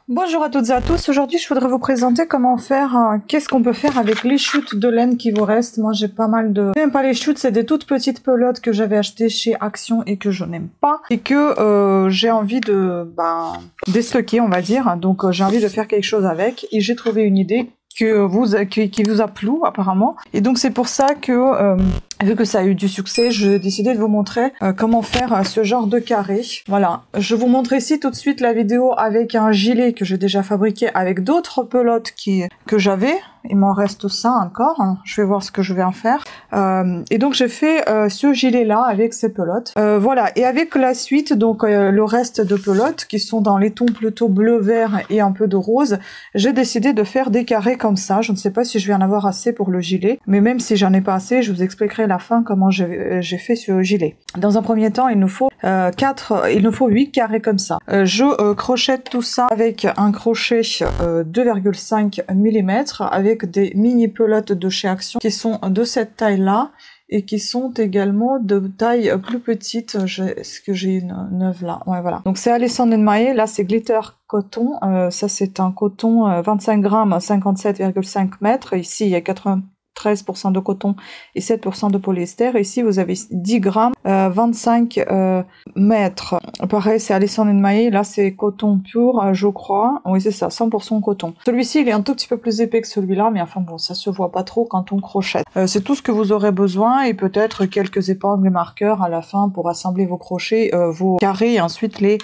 Bonjour à toutes et à tous, aujourd'hui je voudrais vous présenter comment faire, qu'est-ce qu'on peut faire avec les chutes de laine qui vous restent. Moi j'ai pas mal de... J'aime pas les chutes, c'est des toutes petites pelotes que j'avais achetées chez Action et que je n'aime pas. Et que j'ai envie de déstocker on va dire, donc j'ai envie de faire quelque chose avec. Et j'ai trouvé une idée qui vous a plu apparemment. Et donc c'est pour ça que, vu que ça a eu du succès, j'ai décidé de vous montrer comment faire ce genre de carré. Voilà, je vous montre ici tout de suite la vidéo avec un gilet que j'ai déjà fabriqué avec d'autres pelotes que j'avais. Il m'en reste ça encore, je vais voir ce que je vais en faire. Et donc j'ai fait ce gilet là avec ces pelotes. Voilà, et avec la suite, donc le reste de pelotes qui sont dans les tons plutôt bleu, vert et un peu de rose, j'ai décidé de faire des carrés comme ça. Je ne sais pas si je vais en avoir assez pour le gilet, mais même si j'en ai pas assez, je vous expliquerai à la fin comment j'ai fait ce gilet. Dans un premier temps, il nous faut 8 carrés comme ça. Je crochette tout ça avec un crochet 2,5 mm avec des mini pelotes de chez Action qui sont de cette taille là et qui sont également de taille plus petite. Est-ce que j'ai une neuve là? Ouais, voilà. Donc c'est Alessandro Maé, là c'est Glitter Coton, ça c'est un coton 25 grammes, 57,5 mètres. Ici il y a 13% de coton et 7% de polyester. Ici, vous avez 10 grammes, 25 mètres. Pareil, c'est Alessandro Maé. Là, c'est coton pur, je crois. Oui, c'est ça, 100% coton. Celui-ci, il est un tout petit peu plus épais que celui-là, mais enfin bon, ça se voit pas trop quand on crochette. C'est tout ce que vous aurez besoin et peut-être quelques épingles et marqueurs à la fin pour assembler vos crochets, vos carrés et ensuite les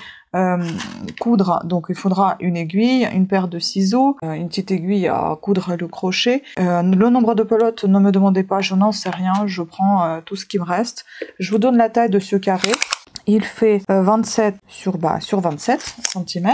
coudre. Donc il faudra une aiguille, une paire de ciseaux, une petite aiguille à coudre le crochet. Le nombre de pelotes, ne me demandez pas, je n'en sais rien, je prends tout ce qui me reste. Je vous donne la taille de ce carré. Il fait 27 sur 27 cm.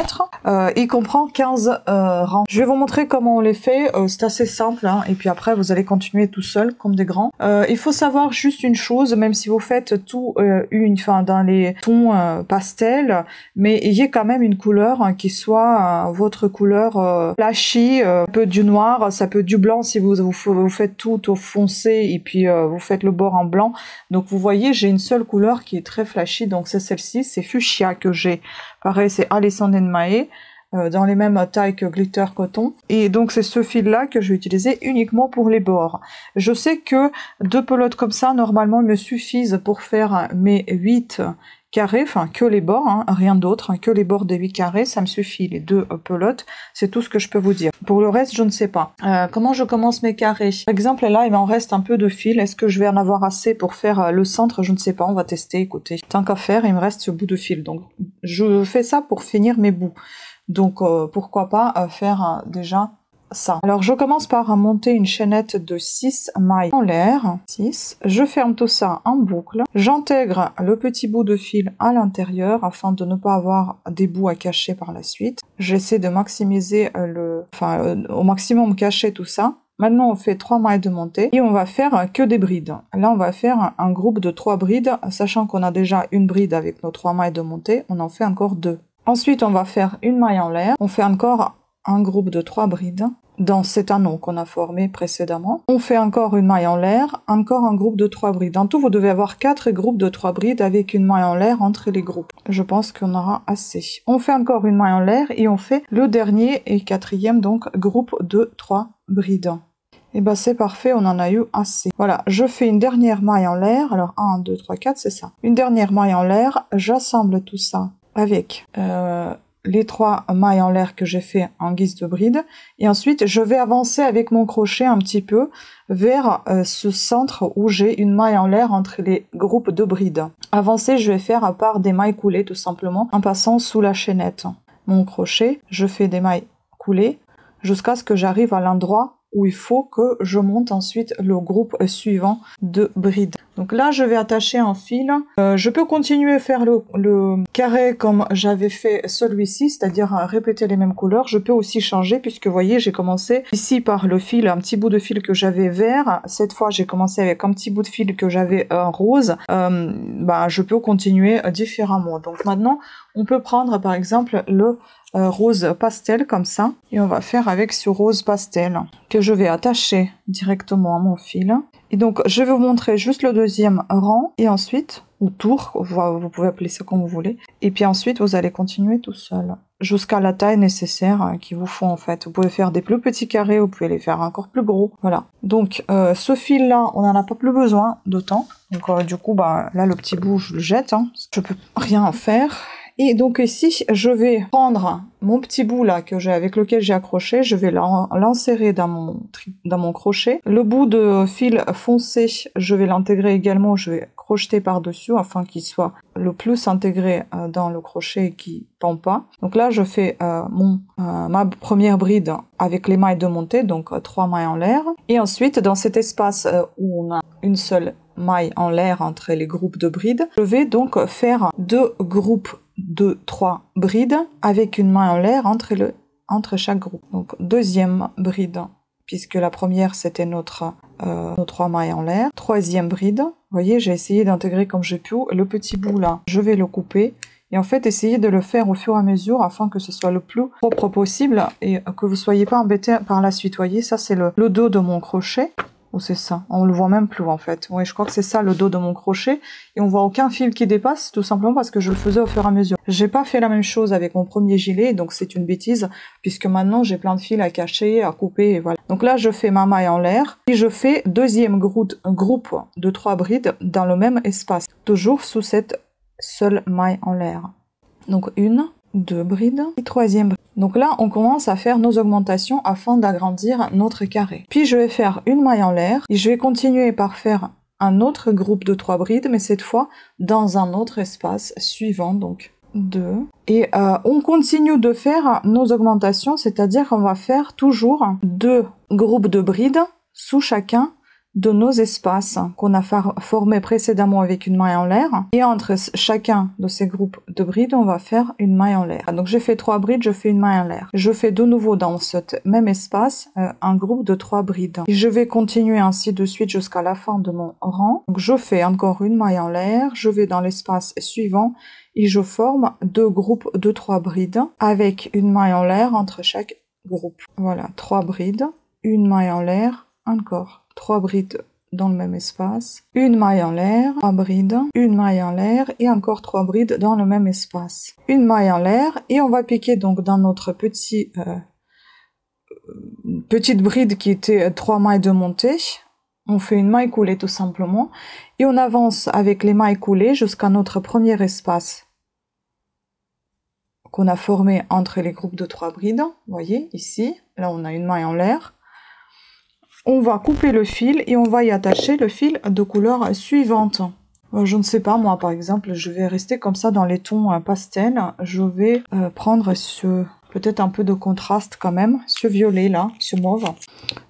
Il comprend 15 rangs. Je vais vous montrer comment on les fait. C'est assez simple, hein, et puis après vous allez continuer tout seul comme des grands. Il faut savoir juste une chose, même si vous faites tout dans les tons pastel, mais ayez quand même une couleur qui soit votre couleur flashy, un peu du noir, ça peut être du blanc si vous faites tout au foncé et puis vous faites le bord en blanc. Donc vous voyez, j'ai une seule couleur qui est très flashy, donc c'est celle-ci, c'est Fuchsia que j'ai. Pareil, c'est Alessandro Maé, dans les mêmes tailles que Glitter Coton. Et donc c'est ce fil-là que je vais utiliser uniquement pour les bords. Je sais que 2 pelotes comme ça, normalement, me suffisent pour faire mes 8 carrés, enfin que les bords, hein, rien d'autre, hein, que les bords des 8 carrés, ça me suffit, les 2 pelotes, c'est tout ce que je peux vous dire. Pour le reste, je ne sais pas. Comment je commence mes carrés? Par exemple, là, il m'en reste un peu de fil, est-ce que je vais en avoir assez pour faire le centre? Je ne sais pas, on va tester, écoutez. Tant qu'à faire, il me reste ce bout de fil, donc je fais ça pour finir mes bouts. Donc pourquoi pas faire déjà ça. Alors je commence par monter une chaînette de 6 mailles en l'air, 6. Je ferme tout ça en boucle. J'intègre le petit bout de fil à l'intérieur afin de ne pas avoir des bouts à cacher par la suite. J'essaie de maximiser au maximum cacher tout ça. Maintenant on fait 3 mailles de montée et on va faire que des brides. Là on va faire un groupe de 3 brides, sachant qu'on a déjà une bride avec nos 3 mailles de montée, on en fait encore 2. Ensuite on va faire une maille en l'air, on fait encore un groupe de 3 brides dans cet anneau qu'on a formé précédemment. On fait encore une maille en l'air, encore un groupe de 3 brides. En tout, vous devez avoir 4 groupes de 3 brides avec une maille en l'air entre les groupes. Je pense qu'on aura assez. On fait encore une maille en l'air et on fait le dernier et 4e donc groupe de 3 brides. Et ben c'est parfait, on en a eu assez. Voilà, je fais une dernière maille en l'air. Alors 1, 2, 3, 4, c'est ça. Une dernière maille en l'air, j'assemble tout ça avec les 3 mailles en l'air que j'ai fait en guise de bride, et ensuite je vais avancer avec mon crochet un petit peu vers ce centre où j'ai une maille en l'air entre les groupes de brides. Avancer, je vais faire à part des mailles coulées tout simplement en passant sous la chaînette. Mon crochet, je fais des mailles coulées jusqu'à ce que j'arrive à l'endroit où il faut que je monte ensuite le groupe suivant de brides. Donc là, je vais attacher un fil. Je peux continuer à faire le carré comme j'avais fait celui-ci, c'est-à-dire répéter les mêmes couleurs. Je peux aussi changer puisque vous voyez, j'ai commencé ici par le fil, un petit bout de fil que j'avais vert. Cette fois, j'ai commencé avec un petit bout de fil que j'avais rose. Je peux continuer différemment. Donc maintenant, on peut prendre par exemple le rose pastel comme ça, et on va faire avec ce rose pastel que je vais attacher directement à mon fil. Et donc je vais vous montrer juste le 2e rang et ensuite, ou tour, vous pouvez appeler ça comme vous voulez, et puis ensuite vous allez continuer tout seul. jusqu'à la taille nécessaire qu'il vous faut en fait. Vous pouvez faire des plus petits carrés, vous pouvez les faire encore plus gros. Voilà. Donc ce fil là, on n'en a pas plus besoin d'autant. Donc du coup, bah là le petit bout, je le jette. Hein. Je peux rien en faire. Et donc ici, je vais prendre mon petit bout là que j'ai avec lequel j'ai accroché, je vais l'insérer dans mon crochet. Le bout de fil foncé, je vais l'intégrer également, je vais crocheter par-dessus afin qu'il soit le plus intégré dans le crochet et qu'il ne pend pas. Donc là, je fais ma première bride avec les mailles de montée, donc 3 mailles en l'air. Et ensuite, dans cet espace où on a une seule maille en l'air entre les groupes de brides, je vais donc faire 2 groupes de 3 brides avec une maille en l'air entre chaque groupe. Donc deuxième bride, puisque la première c'était nos 3 mailles en l'air. Troisième bride, vous voyez, j'ai essayé d'intégrer comme j'ai pu. Le petit bout là, je vais le couper. Et en fait, essayez de le faire au fur et à mesure afin que ce soit le plus propre possible et que vous ne soyez pas embêté par la suite. Vous voyez, ça c'est le dos de mon crochet. Ou c'est ça, on le voit même plus en fait. Oui, je crois que c'est ça le dos de mon crochet. Et on voit aucun fil qui dépasse, tout simplement parce que je le faisais au fur et à mesure. J'ai pas fait la même chose avec mon premier gilet, donc c'est une bêtise, puisque maintenant j'ai plein de fils à cacher, à couper, et voilà. Donc là, je fais ma maille en l'air, et je fais deuxième groupe de 3 brides dans le même espace, toujours sous cette seule maille en l'air. Donc 1, 2 brides, et troisième bride. Donc là, on commence à faire nos augmentations afin d'agrandir notre carré. Puis je vais faire une maille en l'air et je vais continuer par faire un autre groupe de 3 brides, mais cette fois dans un autre espace suivant, donc 2. Et on continue de faire nos augmentations, c'est-à-dire qu'on va faire toujours 2 groupes de brides sous chacun de nos espaces qu'on a formés précédemment avec une maille en l'air. Et entre chacun de ces groupes de brides, on va faire une maille en l'air. Donc j'ai fait 3 brides, je fais une maille en l'air. Je fais de nouveau dans ce même espace un groupe de 3 brides. Et je vais continuer ainsi de suite jusqu'à la fin de mon rang. Donc je fais encore une maille en l'air, je vais dans l'espace suivant et je forme 2 groupes de 3 brides avec une maille en l'air entre chaque groupe. Voilà, 3 brides, une maille en l'air, encore 3 brides dans le même espace, une maille en l'air, 3 brides, une maille en l'air et encore 3 brides dans le même espace. Une maille en l'air et on va piquer donc dans notre petite bride qui était 3 mailles de montée. On fait une maille coulée tout simplement et on avance avec les mailles coulées jusqu'à notre premier espace qu'on a formé entre les groupes de 3 brides. Vous voyez ici, là on a une maille en l'air. On va couper le fil et on va y attacher le fil de couleur suivante. Je ne sais pas, moi par exemple, je vais rester comme ça dans les tons pastel. Je vais prendre peut-être un peu de contraste quand même, ce violet là, ce mauve.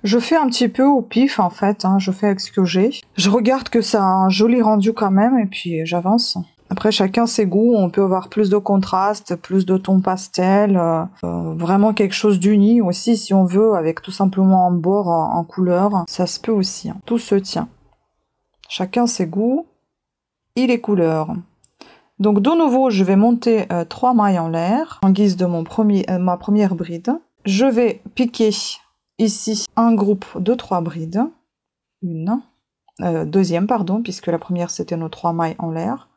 Je fais un petit peu au pif en fait, hein, je fais avec ce que j'ai. Je regarde que ça a un joli rendu quand même et puis j'avance. Après, chacun ses goûts, on peut avoir plus de contraste, plus de tons pastel, vraiment quelque chose d'uni aussi si on veut, avec tout simplement un bord en couleur, ça se peut aussi, hein. Tout se tient. Chacun ses goûts et les couleurs. Donc de nouveau, je vais monter 3 mailles en l'air, en guise de ma première bride. Je vais piquer ici un groupe de 3 brides, deuxième pardon, puisque la première c'était nos 3 mailles en l'air.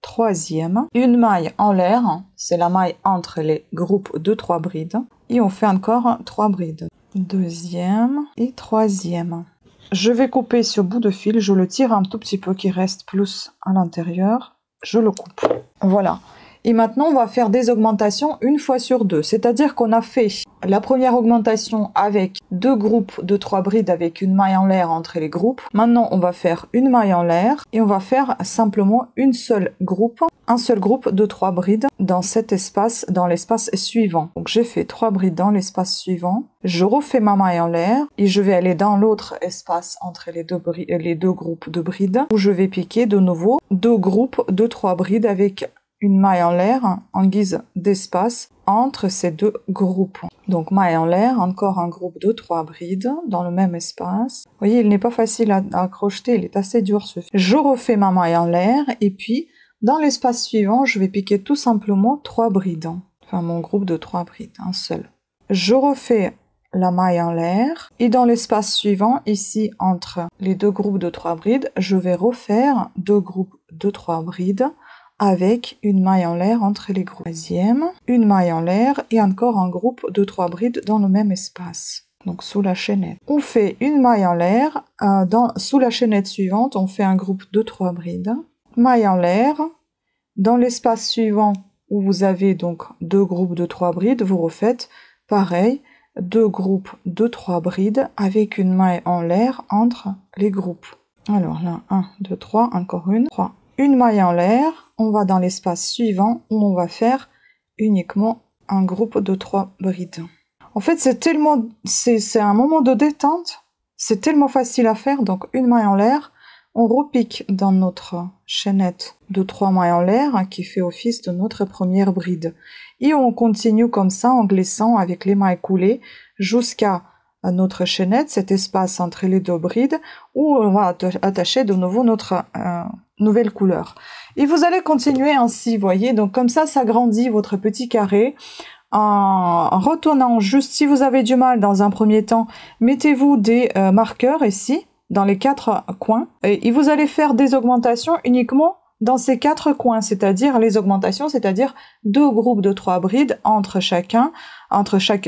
Troisième, une maille en l'air, c'est la maille entre les groupes de 3 brides. Et on fait encore 3 brides. Deuxième et troisième. Je vais couper ce bout de fil, je le tire un tout petit peu qui reste plus à l'intérieur. Je le coupe. Voilà. Et maintenant, on va faire des augmentations une fois sur 2. C'est-à-dire qu'on a fait la première augmentation avec 2 groupes de 3 brides avec une maille en l'air entre les groupes. Maintenant, on va faire une maille en l'air et on va faire simplement un seul groupe de 3 brides dans cet espace, dans l'espace suivant. Donc, j'ai fait 3 brides dans l'espace suivant. Je refais ma maille en l'air et je vais aller dans l'autre espace entre les deux groupes de brides où je vais piquer de nouveau 2 groupes de 3 brides avec une maille en l'air en guise d'espace entre ces 2 groupes. Donc maille en l'air, encore un groupe de 3 brides dans le même espace. Vous voyez, il n'est pas facile à crocheter, il est assez dur ce fil. Je refais ma maille en l'air et puis dans l'espace suivant, je vais piquer tout simplement 3 brides. Enfin mon groupe de 3 brides, un seul. Je refais la maille en l'air et dans l'espace suivant, ici entre les 2 groupes de 3 brides, je vais refaire 2 groupes de 3 brides avec une maille en l'air entre les groupes. Troisième, une maille en l'air et encore un groupe de 3 brides dans le même espace. Donc sous la chaînette. On fait une maille en l'air, sous la chaînette suivante, on fait un groupe de 3 brides. Maille en l'air, dans l'espace suivant où vous avez donc 2 groupes de 3 brides, vous refaites pareil, 2 groupes de 3 brides avec une maille en l'air entre les groupes. Alors là, 1, 2, 3, encore une, 3. Une maille en l'air, on va dans l'espace suivant où on va faire uniquement un groupe de 3 brides. En fait, c'est un moment de détente, c'est tellement facile à faire, donc une maille en l'air, on repique dans notre chaînette de 3 mailles en l'air qui fait office de notre première bride. Et on continue comme ça en glissant avec les mailles coulées jusqu'à notre chaînette, cet espace entre les 2 brides, où on va attacher de nouveau notre nouvelle couleur. Et vous allez continuer ainsi, voyez, donc comme ça grandit votre petit carré. En retournant juste, si vous avez du mal dans un premier temps, mettez-vous des marqueurs ici, dans les 4 coins, et vous allez faire des augmentations uniquement dans ces 4 coins, c'est-à-dire les augmentations, c'est-à-dire 2 groupes de 3 brides entre chaque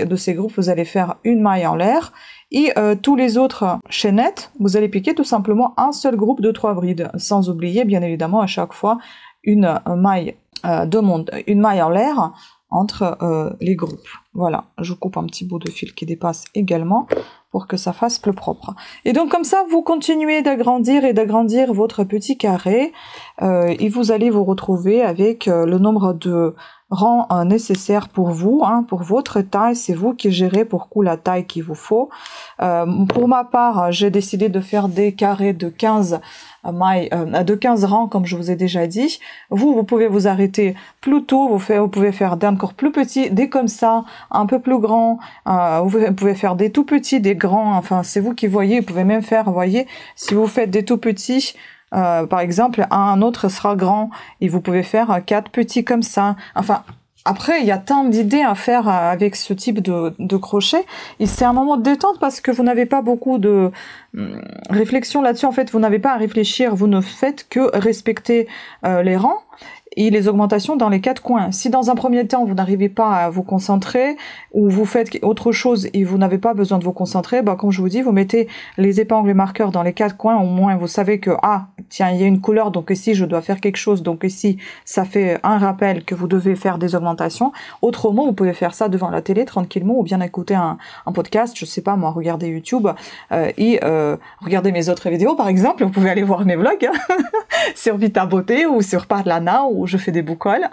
de ces groupes, vous allez faire une maille en l'air, et tous les autres chaînettes, vous allez piquer tout simplement un seul groupe de 3 brides, sans oublier bien évidemment à chaque fois une maille en l'air entre les groupes. Voilà, je coupe un petit bout de fil qui dépasse également pour que ça fasse plus propre. Et donc comme ça, vous continuez d'agrandir et d'agrandir votre petit carré et vous allez vous retrouver avec le nombre de rangs nécessaires pour vous, pour votre taille. C'est vous qui gérez pour coup la taille qu'il vous faut. Pour ma part, j'ai décidé de faire des carrés de 15 mailles, de 15 rangs comme je vous ai déjà dit. Vous pouvez vous arrêter plus tôt, vous pouvez faire des encore plus petits, des comme ça, un peu plus grands, vous pouvez faire des tout petits, des grands, enfin c'est vous qui voyez, vous pouvez même faire, voyez, si vous faites des tout petits, par exemple, un autre sera grand, et vous pouvez faire 4 petits comme ça, enfin... Après, il y a tant d'idées à faire avec ce type de crochet. Et c'est un moment de détente parce que vous n'avez pas beaucoup de réflexion là-dessus. En fait, vous n'avez pas à réfléchir. Vous ne faites que respecter les rangs et les augmentations dans les 4 coins. Si dans un premier temps, vous n'arrivez pas à vous concentrer ou vous faites autre chose et vous n'avez pas besoin de vous concentrer, bah, comme je vous dis, vous mettez les épingles et marqueurs dans les 4 coins. Au moins, vous savez que, tiens, il y a une couleur, donc ici, je dois faire quelque chose. Donc ici, ça fait un rappel que vous devez faire des augmentations. Autrement, vous pouvez faire ça devant la télé tranquillement ou bien écouter un podcast, je sais pas moi, regarder YouTube et regarder mes autres vidéos, par exemple. Vous pouvez aller voir mes vlogs sur Vita Beauté ou sur Parlana où je fais des boucoles.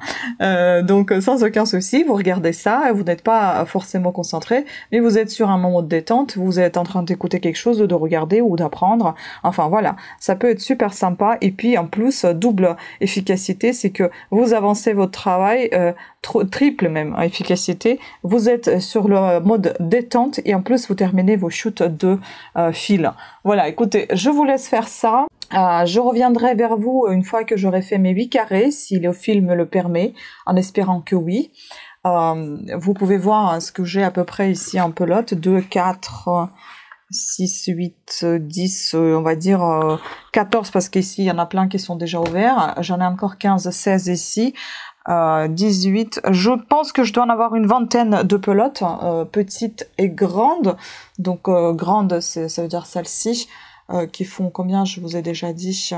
Donc sans aucun souci, vous regardez ça, vous n'êtes pas forcément concentré, mais vous êtes sur un moment de détente, vous êtes en train d'écouter quelque chose, de regarder ou d'apprendre. Enfin voilà, ça peut être super sympa. Et puis en plus, double efficacité, c'est que vous avancez votre travail, triple même efficacité. Vous êtes sur le mode détente et en plus vous terminez vos shoots de fil. Voilà, écoutez, je vous laisse faire ça. Je reviendrai vers vous une fois que j'aurai fait mes 8 carrés, si le fil me le permet, en espérant que oui. Vous pouvez voir ce que j'ai à peu près ici en pelote, 2, 4, 6, 8, 10, on va dire 14, parce qu'ici il y en a plein qui sont déjà ouverts. J'en ai encore 15, 16 ici. 18, je pense que je dois en avoir une vingtaine de pelotes, petites et grandes. Donc grande, ça veut dire celle-ci. Qui font combien, je vous ai déjà dit,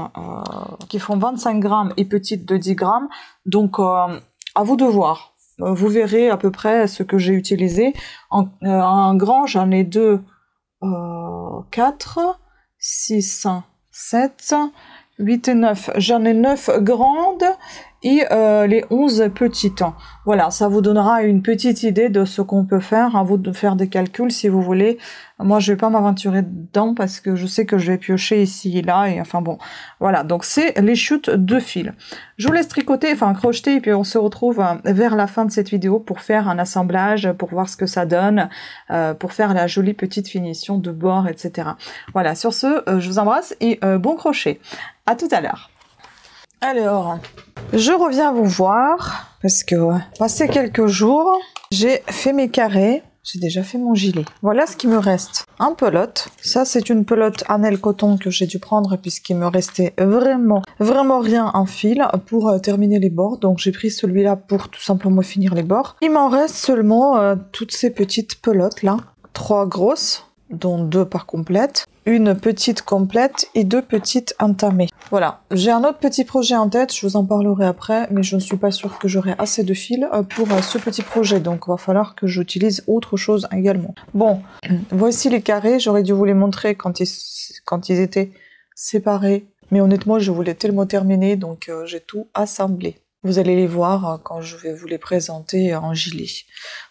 qui font 25 grammes et petites de 10 grammes. Donc, à vous de voir. Vous verrez à peu près ce que j'ai utilisé. En grand, j'en ai 2, 4, 6, 7, 8 et 9. J'en ai 9 grandes et les 11 petites. Voilà, ça vous donnera une petite idée de ce qu'on peut faire. À vous de faire des calculs si vous voulez. Moi, je vais pas m'aventurer dedans parce que je sais que je vais piocher ici et là. Et enfin bon, voilà. Donc, c'est les shoots de fil. Je vous laisse tricoter, enfin crocheter, et puis on se retrouve vers la fin de cette vidéo pour faire un assemblage, pour voir ce que ça donne, pour faire la jolie petite finition de bord, etc. Voilà, sur ce, je vous embrasse et bon crochet. À tout à l'heure. Alors, je reviens vous voir parce que passé quelques jours, j'ai fait mes carrés. J'ai déjà fait mon gilet. Voilà ce qui me reste. Un pelote. Ça, c'est une pelote Anel coton que j'ai dû prendre puisqu'il me restait vraiment rien en fil pour terminer les bords. Donc, j'ai pris celui-là pour tout simplement finir les bords. Il m'en reste seulement toutes ces petites pelotes là. 3 grosses, dont 2 par complète. Une petite complète et 2 petites entamées. Voilà, j'ai un autre petit projet en tête, je vous en parlerai après, mais je ne suis pas sûre que j'aurai assez de fils pour ce petit projet, donc il va falloir que j'utilise autre chose également. Bon, voici les carrés, j'aurais dû vous les montrer quand ils étaient séparés, mais honnêtement je voulais tellement terminer, donc j'ai tout assemblé. Vous allez les voir quand je vais vous les présenter en gilet.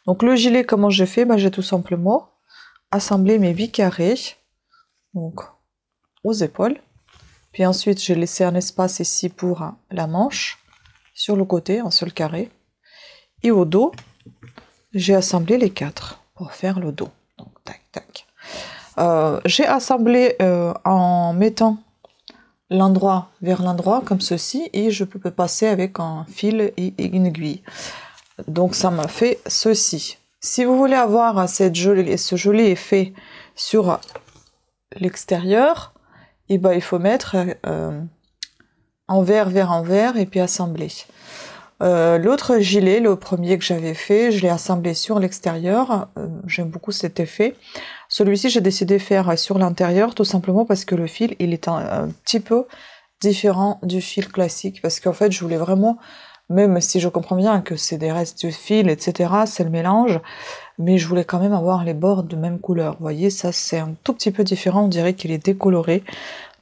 Donc le gilet, comment j'ai fait? J'ai tout simplement assemblé mes 8 carrés, donc aux épaules, puis ensuite j'ai laissé un espace ici pour la manche, sur le côté, un seul carré, et au dos, j'ai assemblé les 4 pour faire le dos. Donc tac tac. J'ai assemblé en mettant l'endroit vers l'endroit comme ceci, et je peux passer avec un fil et une aiguille. Donc ça m'a fait ceci. Si vous voulez avoir ce joli effet sur l'extérieur, et il faut mettre envers vers envers et puis assembler. L'autre gilet, le premier que j'avais fait, je l'ai assemblé sur l'extérieur. J'aime beaucoup cet effet. Celui-ci, j'ai décidé de faire sur l'intérieur, tout simplement parce que le fil, il est un petit peu différent du fil classique, parce qu'en fait, je voulais vraiment, même si je comprends bien que c'est des restes de fil, etc., c'est le mélange, mais je voulais quand même avoir les bords de même couleur. Vous voyez, ça c'est un tout petit peu différent, on dirait qu'il est décoloré,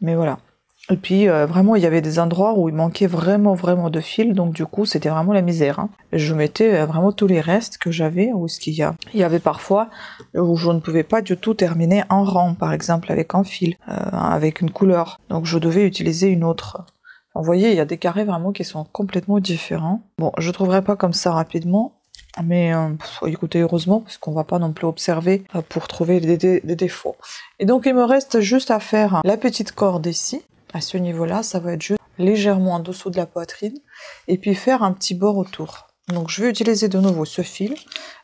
mais voilà. Et puis vraiment, il y avait des endroits où il manquait vraiment de fil, donc du coup c'était vraiment la misère. Hein. Je mettais vraiment tous les restes que j'avais, ou ce qu'il y a. Il y avait parfois où je ne pouvais pas du tout terminer en rang, par exemple avec un fil, avec une couleur, donc je devais utiliser une autre. Vous voyez, il y a des carrés vraiment qui sont complètement différents. Bon, je trouverai pas comme ça rapidement, mais écoutez, heureusement, parce qu'on va pas non plus observer pour trouver des défauts. Et donc il me reste juste à faire la petite corde ici. À ce niveau-là, ça va être juste légèrement en dessous de la poitrine, et puis faire un petit bord autour. Donc je vais utiliser de nouveau ce fil.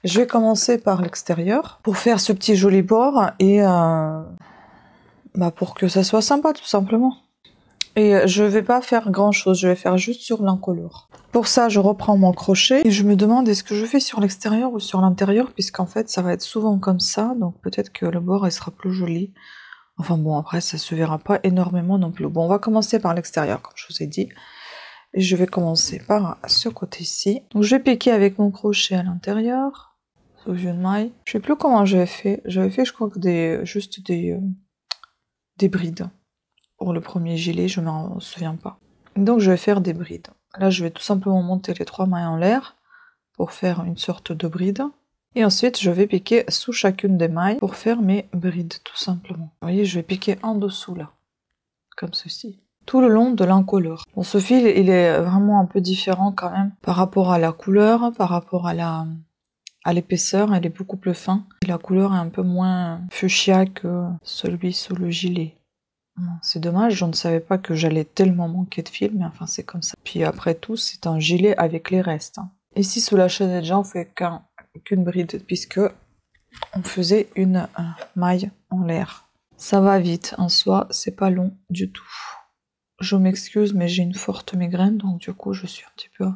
Je vais commencer par l'extérieur pour faire ce petit joli bord, et pour que ça soit sympa tout simplement. Et je vais pas faire grand chose, je vais faire juste sur l'encolure. Pour ça, je reprends mon crochet et je me demande est-ce que je fais sur l'extérieur ou sur l'intérieur, puisqu'en fait ça va être souvent comme ça, donc peut-être que le bord il sera plus joli. Enfin bon, après ça se verra pas énormément non plus. Bon, on va commencer par l'extérieur comme je vous ai dit. Et je vais commencer par ce côté-ci. Donc je vais piquer avec mon crochet à l'intérieur, sous une maille. Je sais plus comment j'avais fait. J'avais fait je crois que juste des brides. Pour le premier gilet, je ne m'en souviens pas. Donc je vais faire des brides. Là je vais tout simplement monter les 3 mailles en l'air pour faire une sorte de bride. Et ensuite je vais piquer sous chacune des mailles pour faire mes brides tout simplement. Vous voyez, je vais piquer en dessous là, comme ceci. Tout le long de l'encolure. Bon, ce fil il est vraiment un peu différent quand même par rapport à la couleur, par rapport à l'épaisseur, elle est beaucoup plus fin. Et la couleur est un peu moins fuchsia que celui sous le gilet. C'est dommage, je ne savais pas que j'allais tellement manquer de fil, mais enfin c'est comme ça. Puis après tout, c'est un gilet avec les restes. Hein. Ici sous la chaînette, déjà on fait qu'une bride, puisque on faisait une maille en l'air. Ça va vite, en soi, c'est pas long du tout. Je m'excuse, mais j'ai une forte migraine, donc du coup je suis un petit peu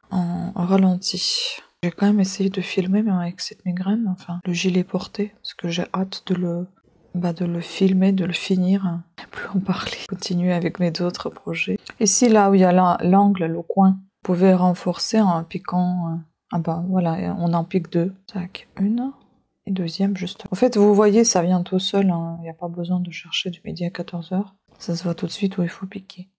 en ralenti. J'ai quand même essayé de filmer, même avec cette migraine, enfin le gilet porté, parce que j'ai hâte de le filmer, de le finir, plus en parler. Continuer avec mes autres projets. Ici, là où il y a l'angle, le coin, vous pouvez renforcer en piquant, voilà, on en pique 2. Tac, une, et deuxième juste. En fait, vous voyez, ça vient tout seul, hein. Il n'y a pas besoin de chercher du midi à 14h. Ça se voit tout de suite où il faut piquer.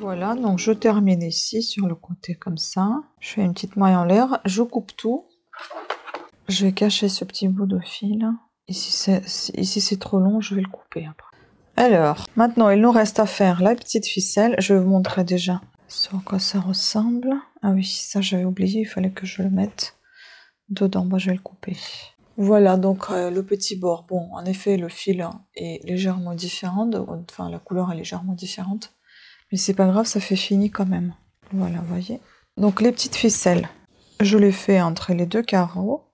Voilà, donc je termine ici sur le côté comme ça. Je fais une petite maille en l'air, je coupe tout. Je vais cacher ce petit bout de fil. Ici c'est trop long, je vais le couper après. Alors, maintenant, il nous reste à faire la petite ficelle. Je vais vous montrer déjà sur quoi ça ressemble. Ah oui, ça j'avais oublié, il fallait que je le mette dedans. Bah, je vais le couper. Voilà, donc le petit bord. Bon, en effet, le fil est légèrement différent. Enfin, la couleur est légèrement différente. Mais c'est pas grave, ça fait fini quand même. Voilà, vous voyez. Donc, les petites ficelles, je les fais entre les deux carreaux.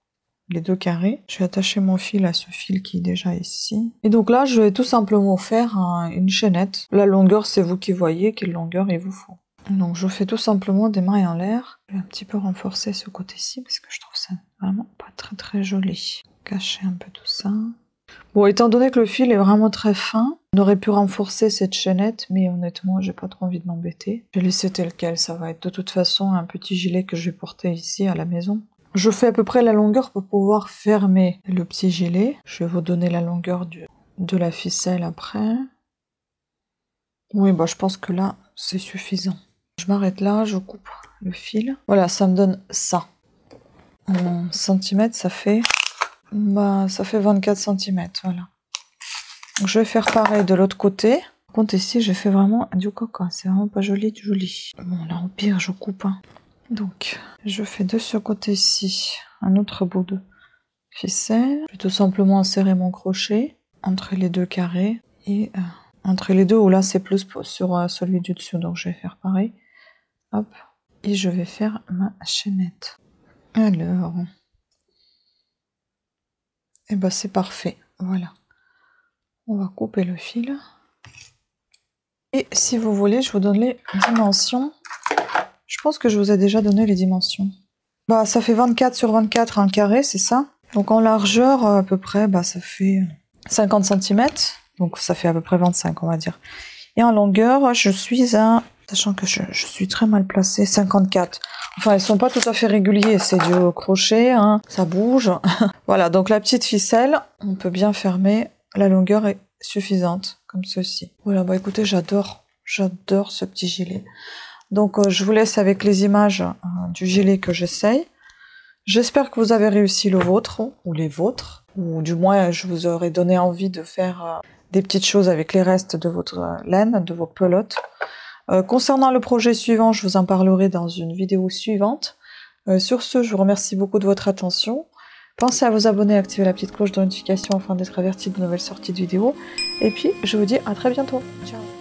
Les deux carrés. Je vais attacher mon fil à ce fil qui est déjà ici. Et donc là, je vais tout simplement faire une chaînette. La longueur, c'est vous qui voyez quelle longueur il vous faut. Donc je fais tout simplement des mailles en l'air. Je vais un petit peu renforcer ce côté-ci parce que je trouve ça vraiment pas très très joli. Cacher un peu tout ça. Bon, étant donné que le fil est vraiment très fin, on aurait pu renforcer cette chaînette, mais honnêtement, j'ai pas trop envie de m'embêter. Je vais laisser tel quel, ça va être de toute façon un petit gilet que je vais porter ici à la maison. Je fais à peu près la longueur pour pouvoir fermer le petit gilet. Je vais vous donner la longueur de la ficelle après. Oui, bah je pense que là, c'est suffisant. Je m'arrête là, je coupe le fil. Voilà, ça me donne ça. En centimètres, ça fait 24 cm, voilà. Donc, je vais faire pareil de l'autre côté. Par contre, ici, j'ai fait vraiment du coca. C'est vraiment pas joli, du joli. Bon, là, au pire, je coupe. Hein. Donc, je fais de ce côté-ci un autre bout de ficelle. Je vais tout simplement insérer mon crochet entre les deux carrés et entre les deux où là c'est plus sur celui du dessus. Donc, je vais faire pareil. Hop, et je vais faire ma chaînette. Alors, et ben c'est parfait. Voilà. On va couper le fil. Et si vous voulez, je vous donne les dimensions. Je pense que je vous ai déjà donné les dimensions. Bah, ça fait 24 sur 24 un carré, c'est ça. Donc en largeur, à peu près, bah, ça fait 50 cm. Donc ça fait à peu près 25, on va dire. Et en longueur, je suis à... Sachant que je suis très mal placée, 54. Enfin, ils sont pas tout à fait réguliers, c'est du crochet, hein, ça bouge. Voilà, donc la petite ficelle, on peut bien fermer. La longueur est suffisante, comme ceci. Voilà, bah écoutez, j'adore ce petit gilet. Donc je vous laisse avec les images du gilet que j'essaye. J'espère que vous avez réussi le vôtre, ou les vôtres, ou du moins je vous aurais donné envie de faire des petites choses avec les restes de votre laine, de vos pelotes. Concernant le projet suivant, je vous en parlerai dans une vidéo suivante. Sur ce, je vous remercie beaucoup de votre attention. Pensez à vous abonner et activer la petite cloche de notification afin d'être averti de nouvelles sorties de vidéos. Et puis, je vous dis à très bientôt. Ciao.